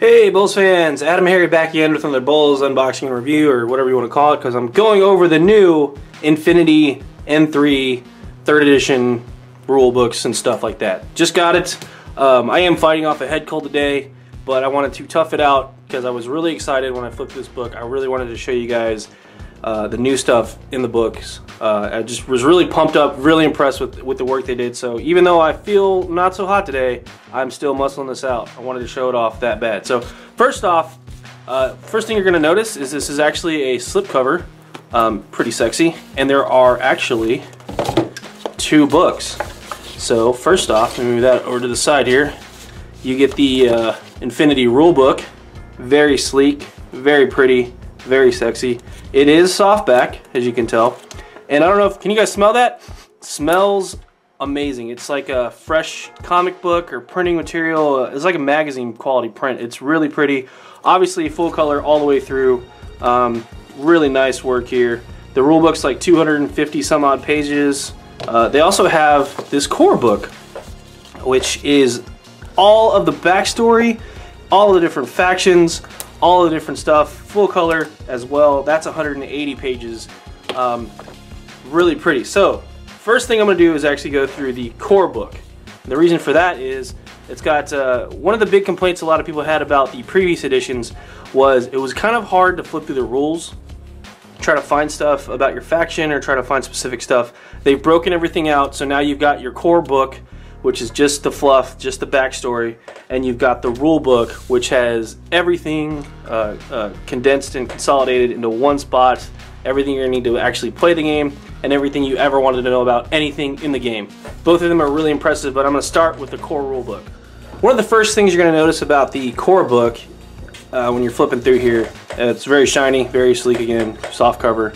Hey BoLS fans, AdamHarry back again with another BoLS unboxing and review, or whatever you want to call it, because I'm going over the new Infinity N3 3rd edition rule books and stuff like that. Just got it. I am fighting off a head cold today, but I wanted to tough it out because I was really excited when I flipped this book. I really wanted to show you guys the new stuff in the books. I just was really pumped up, really impressed with the work they did. So even though I feel not so hot today, I'm still muscling this out. I wanted to show it off that bad. So first off, first thing you're going to notice is this is actually a slipcover, pretty sexy, and there are actually 2 books. So first off, let me move that over to the side here. You get the Infinity Rulebook, very sleek, very pretty, very sexy. It is softback, as you can tell. And I don't know if, can you guys smell that? It smells amazing. It's like a fresh comic book or printing material. It's like a magazine quality print. It's really pretty. Obviously full color all the way through. Really nice work here. The rule book's like 250 some odd pages. They also have this core book, which is all of the backstory, all of the different factions, all the different stuff, full color as well. That's 180 pages. Really pretty. So first thing I'm going to do is actually go through the core book. And the reason for that is it's got one of the big complaints a lot of people had about the previous editions was it was kind of hard to flip through the rules, try to find stuff about your faction or try to find specific stuff. They've broken everything out, so now you've got your core book, which is just the fluff, just the backstory, and you've got the rule book, which has everything condensed and consolidated into one spot, everything you're gonna need to actually play the game, and everything you ever wanted to know about anything in the game. Both of them are really impressive, but I'm gonna start with the core rule book. One of the first things you're gonna notice about the core book when you're flipping through here, it's very shiny, very sleek again, soft cover.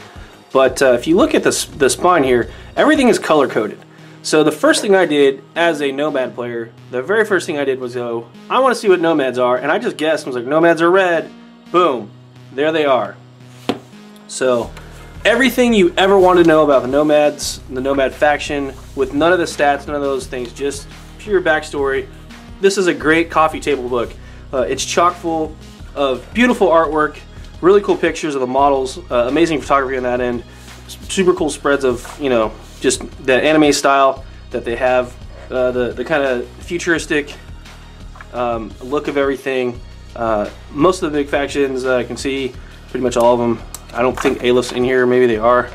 But if you look at the spine here, everything is color coded. So the first thing I did as a Nomad player, the very first thing I did was go, I want to see what Nomads are, and I just guessed and was like, Nomads are red. Boom, there they are. So everything you ever wanted to know about the Nomads, the Nomad faction, with none of the stats, none of those things, just pure backstory. This is a great coffee table book. It's chock full of beautiful artwork, really cool pictures of the models, amazing photography on that end, super cool spreads of, you know, just the anime style that they have, the kind of futuristic look of everything. Most of the big factions, I can see pretty much all of them. I don't think Alepht's in here, maybe they are.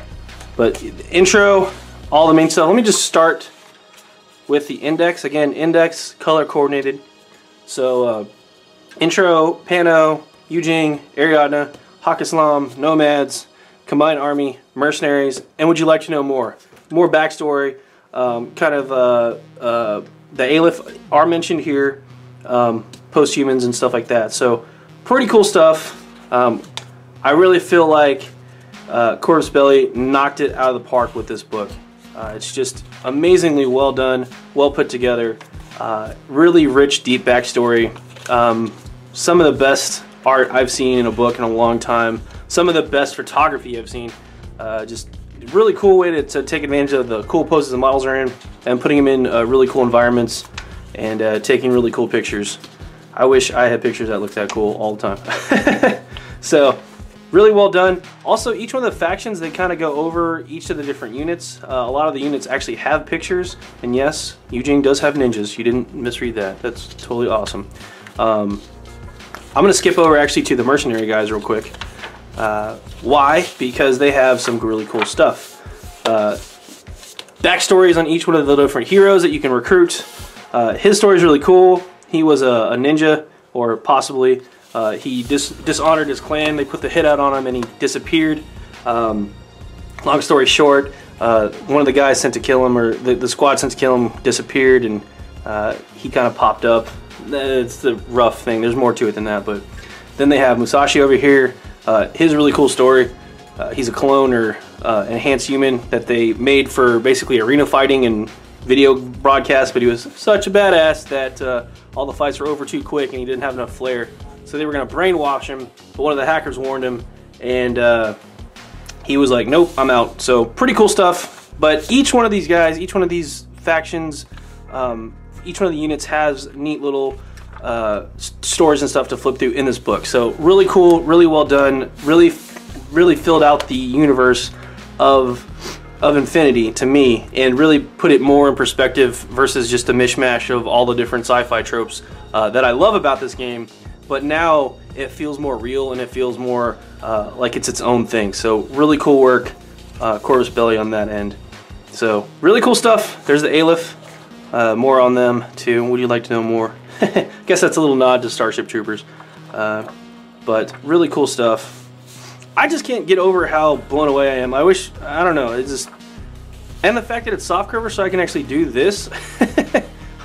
But intro, all the main stuff. Let me just start with the index. Again, index, color coordinated. So intro, Pano, Yujing, Ariadna, Hak-Islam, Nomads, Combined Army, Mercenaries, and would you like to know more? More backstory, kind of the Aleph are mentioned here, post-humans and stuff like that. So pretty cool stuff. I really feel like Corvus Belli knocked it out of the park with this book. It's just amazingly well done, well put together, really rich, deep backstory. Some of the best art I've seen in a book in a long time. Some of the best photography I've seen. Just really cool way to take advantage of the cool poses the models are in and putting them in really cool environments and taking really cool pictures. I wish I had pictures that looked that cool all the time. So really well done. Also, each one of the factions, they kind of go over each of the different units. A lot of the units actually have pictures, and yes, Eugene does have ninjas. You didn't misread that. That's totally awesome. I'm gonna skip over actually to the mercenary guys real quick. Why? Because they have some really cool stuff. Backstories on each one of the different heroes that you can recruit. His story is really cool. He was a ninja, or possibly he dishonored his clan. They put the hit out on him and he disappeared. Long story short, one of the guys sent to kill him, or the squad sent to kill him, disappeared, and he kind of popped up. It's the rough thing. There's more to it than that. But then they have Musashi over here. His really cool story. He's a clone or enhanced human that they made for basically arena fighting and video broadcast, but he was such a badass that all the fights were over too quick and he didn't have enough flair. So they were going to brainwash him, but one of the hackers warned him, and he was like, nope, I'm out. So pretty cool stuff. But each one of these guys, each one of these factions, each one of the units has neat little stories and stuff to flip through in this book. So really cool, really well done, really filled out the universe of Infinity to me, and really put it more in perspective versus just a mishmash of all the different sci-fi tropes that I love about this game. But now it feels more real, and it feels more like it's its own thing. So really cool work, Corvus Belli on that end. So really cool stuff. There's the Aleph. More on them too. Would you like to know more? Guess that's a little nod to Starship Troopers. But really cool stuff. I just can't get over how blown away I am. I don't know, it's just, and the fact that it's softcover so I can actually do this.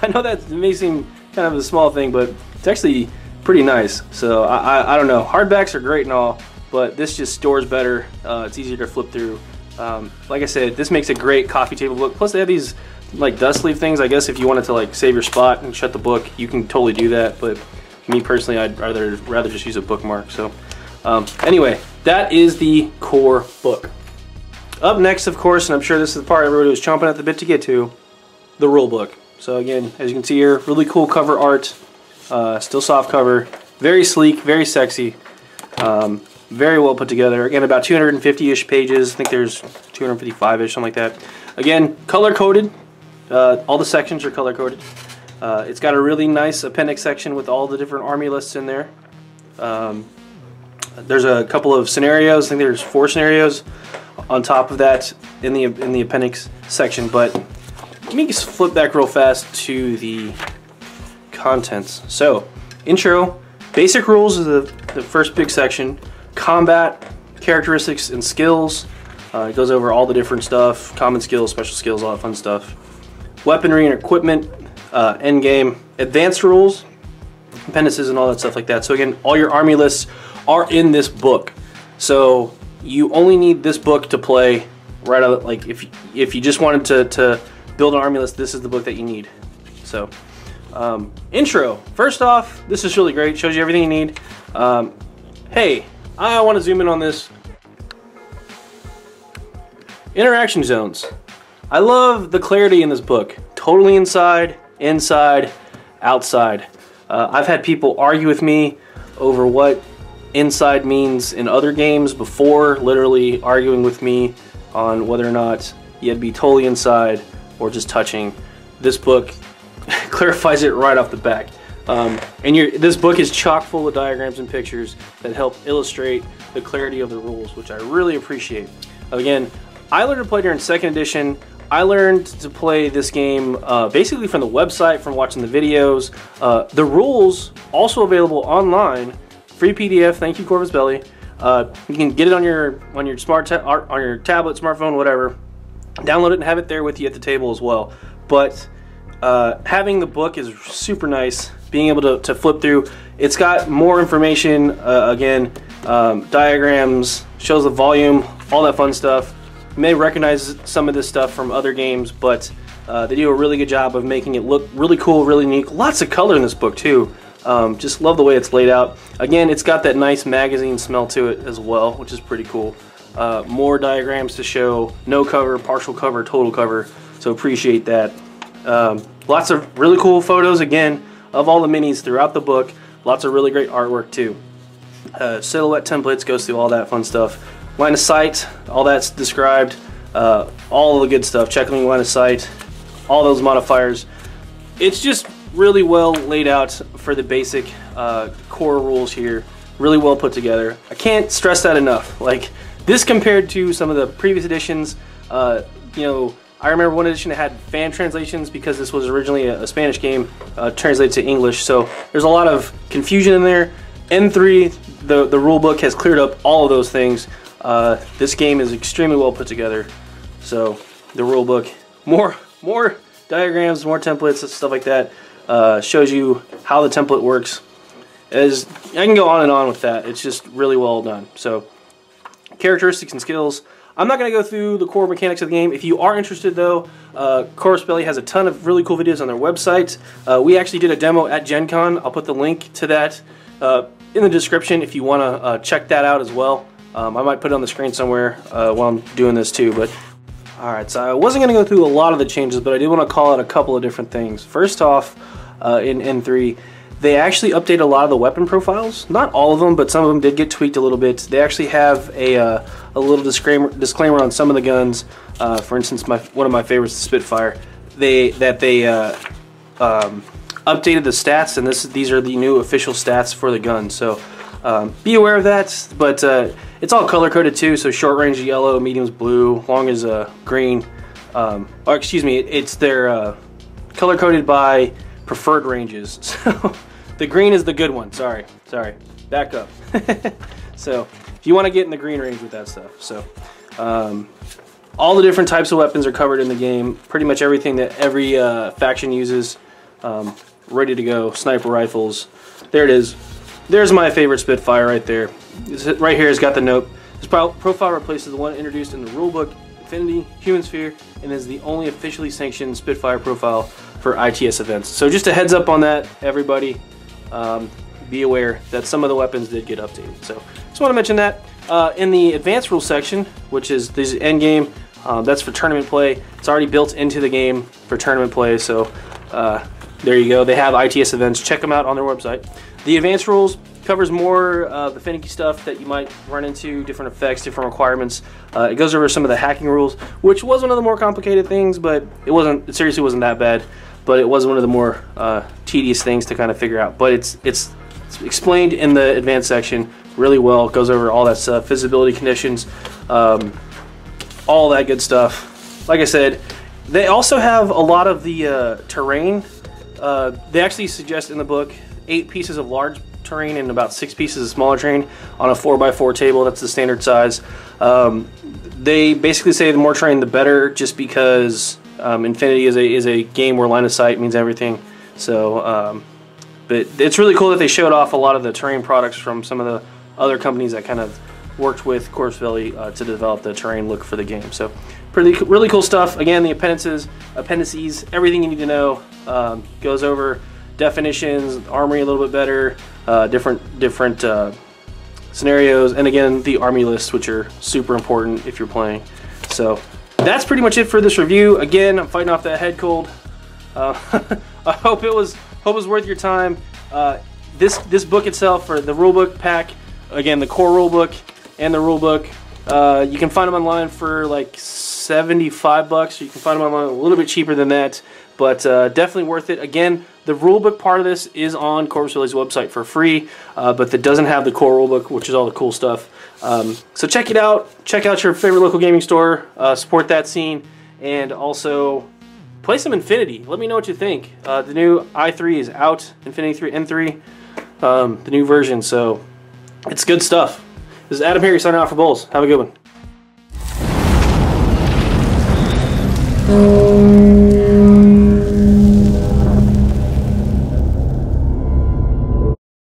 I know that may seem kind of a small thing, but it's actually pretty nice. So I don't know, hardbacks are great and all, but this just stores better. It's easier to flip through. Like I said, this makes a great coffee table book. Plus they have these like dust sleeve things. I guess if you wanted to like save your spot and shut the book, you can totally do that. But me personally, I'd rather just use a bookmark. So anyway, that is the core book. Up next, of course, and I'm sure this is the part everybody was chomping at the bit to get to, the rule book. So again, as you can see here, really cool cover art, still soft cover, very sleek, very sexy, very well put together. Again, about 250-ish pages. I think there's 255-ish, something like that. Again, color coded. All the sections are color coded. It's got a really nice appendix section with all the different army lists in there. There's a couple of scenarios. I think there's 4 scenarios on top of that in the appendix section. But let me just flip back real fast to the contents. So, intro, basic rules is the first big section. Combat, characteristics, and skills. It goes over all the different stuff, common skills, special skills, all that fun stuff. Weaponry and equipment, endgame, advanced rules, appendices, and all that stuff like that. So again, all your army lists are in this book. So you only need this book to play right out. Like if you just wanted to build an army list, this is the book that you need. So intro. First off, this is really great. Shows you everything you need. Hey, I want to zoom in on this. Interaction zones. I love the clarity in this book. Totally inside, outside. I've had people argue with me over what inside means in other games before, literally arguing with me on whether or not you had to be totally inside or just touching. This book clarifies it right off the back. This book is chock full of diagrams and pictures that help illustrate the clarity of the rules, which I really appreciate. Again, I learned to play during 2nd edition. I learned to play this game basically from the website, from watching the videos. The rules also available online, free PDF. Thank you, Corvus Belli. You can get it on your on your tablet, smartphone, whatever. Download it and have it there with you at the table as well. But having the book is super nice. Being able to flip through, it's got more information. Again, diagrams, shows the volume, all that fun stuff. You may recognize some of this stuff from other games, but they do a really good job of making it look really cool, really unique. Lots of color in this book too. Just love the way it's laid out. Again, it's got that nice magazine smell to it as well, which is pretty cool. More diagrams to show no cover, partial cover, total cover, so appreciate that. Lots of really cool photos, again, of all the minis throughout the book. Lots of really great artwork too. Silhouette templates, goes through all that fun stuff. Line of sight, all that's described. All the good stuff, checking line of sight, all those modifiers. It's just really well laid out for the basic core rules here. Really well put together. I can't stress that enough. Like this compared to some of the previous editions, you know, I remember one edition that had fan translations because this was originally a Spanish game translated to English. So there's a lot of confusion in there. N3, the rule book has cleared up all of those things. This game is extremely well put together. So the rule book, more diagrams, more templates, stuff like that, shows you how the template works. I can go on and on with that. It's just really well done. So characteristics and skills. I'm not going to go through the core mechanics of the game. If you are interested though, Corvus Belli has a ton of really cool videos on their website. We actually did a demo at Gen Con. I'll put the link to that in the description if you want to check that out as well. I might put it on the screen somewhere while I'm doing this too. But alright, so I wasn't going to go through a lot of the changes, but I did want to call out a couple of different things. First off, in N3, they actually updated a lot of the weapon profiles. Not all of them, but some of them did get tweaked a little bit. They actually have a little disclaimer on some of the guns. For instance, one of my favorites, the Spitfire. They updated the stats, and these are the new official stats for the gun. So be aware of that. But it's all color coded too. So short range yellow, medium's blue, long is green. Or excuse me, they're color coded by preferred ranges. So the green is the good one. Sorry, back up. So if you want to get in the green range with that stuff. So all the different types of weapons are covered in the game. Pretty much everything that every faction uses, ready to go. Sniper rifles. There it is. There's my favorite Spitfire right there. Right here has got the note. This profile replaces the one introduced in the rulebook, Infinity, Human Sphere, and is the only officially sanctioned Spitfire profile for ITS events. So just a heads up on that, everybody. Be aware that some of the weapons did get updated. So just want to mention that. In the advanced rules section, which is this end game, that's for tournament play. It's already built into the game for tournament play. So there you go. They have ITS events. Check them out on their website. The advanced rules covers more of the finicky stuff that you might run into, different effects, different requirements. It goes over some of the hacking rules, which was one of the more complicated things, but it seriously wasn't that bad. But it was one of the more tedious things to kind of figure out. But it's explained in the advanced section really well. It goes over all that stuff, visibility conditions, all that good stuff. Like I said, they also have a lot of the terrain. They actually suggest in the book 8 pieces of large terrain and about 6 pieces of smaller terrain on a 4x4 table. That's the standard size. They basically say the more terrain the better, just because Infinity is a game where line of sight means everything. So, but it's really cool that they showed off a lot of the terrain products from some of the other companies that kind of worked with Coursevelli to develop the terrain look for the game. So, really cool stuff. Again, the appendices, everything you need to know. Goes over definitions, armory a little bit better, different scenarios, and again the army lists, which are super important if you're playing. So that's pretty much it for this review. Again, I'm fighting off that head cold. I hope it was worth your time. This book itself, for the rulebook pack, again the core rulebook and the rulebook, you can find them online for like $75. You can find them online a little bit cheaper than that, but definitely worth it. Again, the rulebook part of this is on Coursevelli's website for free, but that doesn't have the core rulebook, which is all the cool stuff. So check it out. Check out your favorite local gaming store. Support that scene, and also play some Infinity. Let me know what you think. The new i3 is out, Infinity 3 N3, the new version. So it's good stuff. This is AdamHarry signing off for BoLS. Have a good one.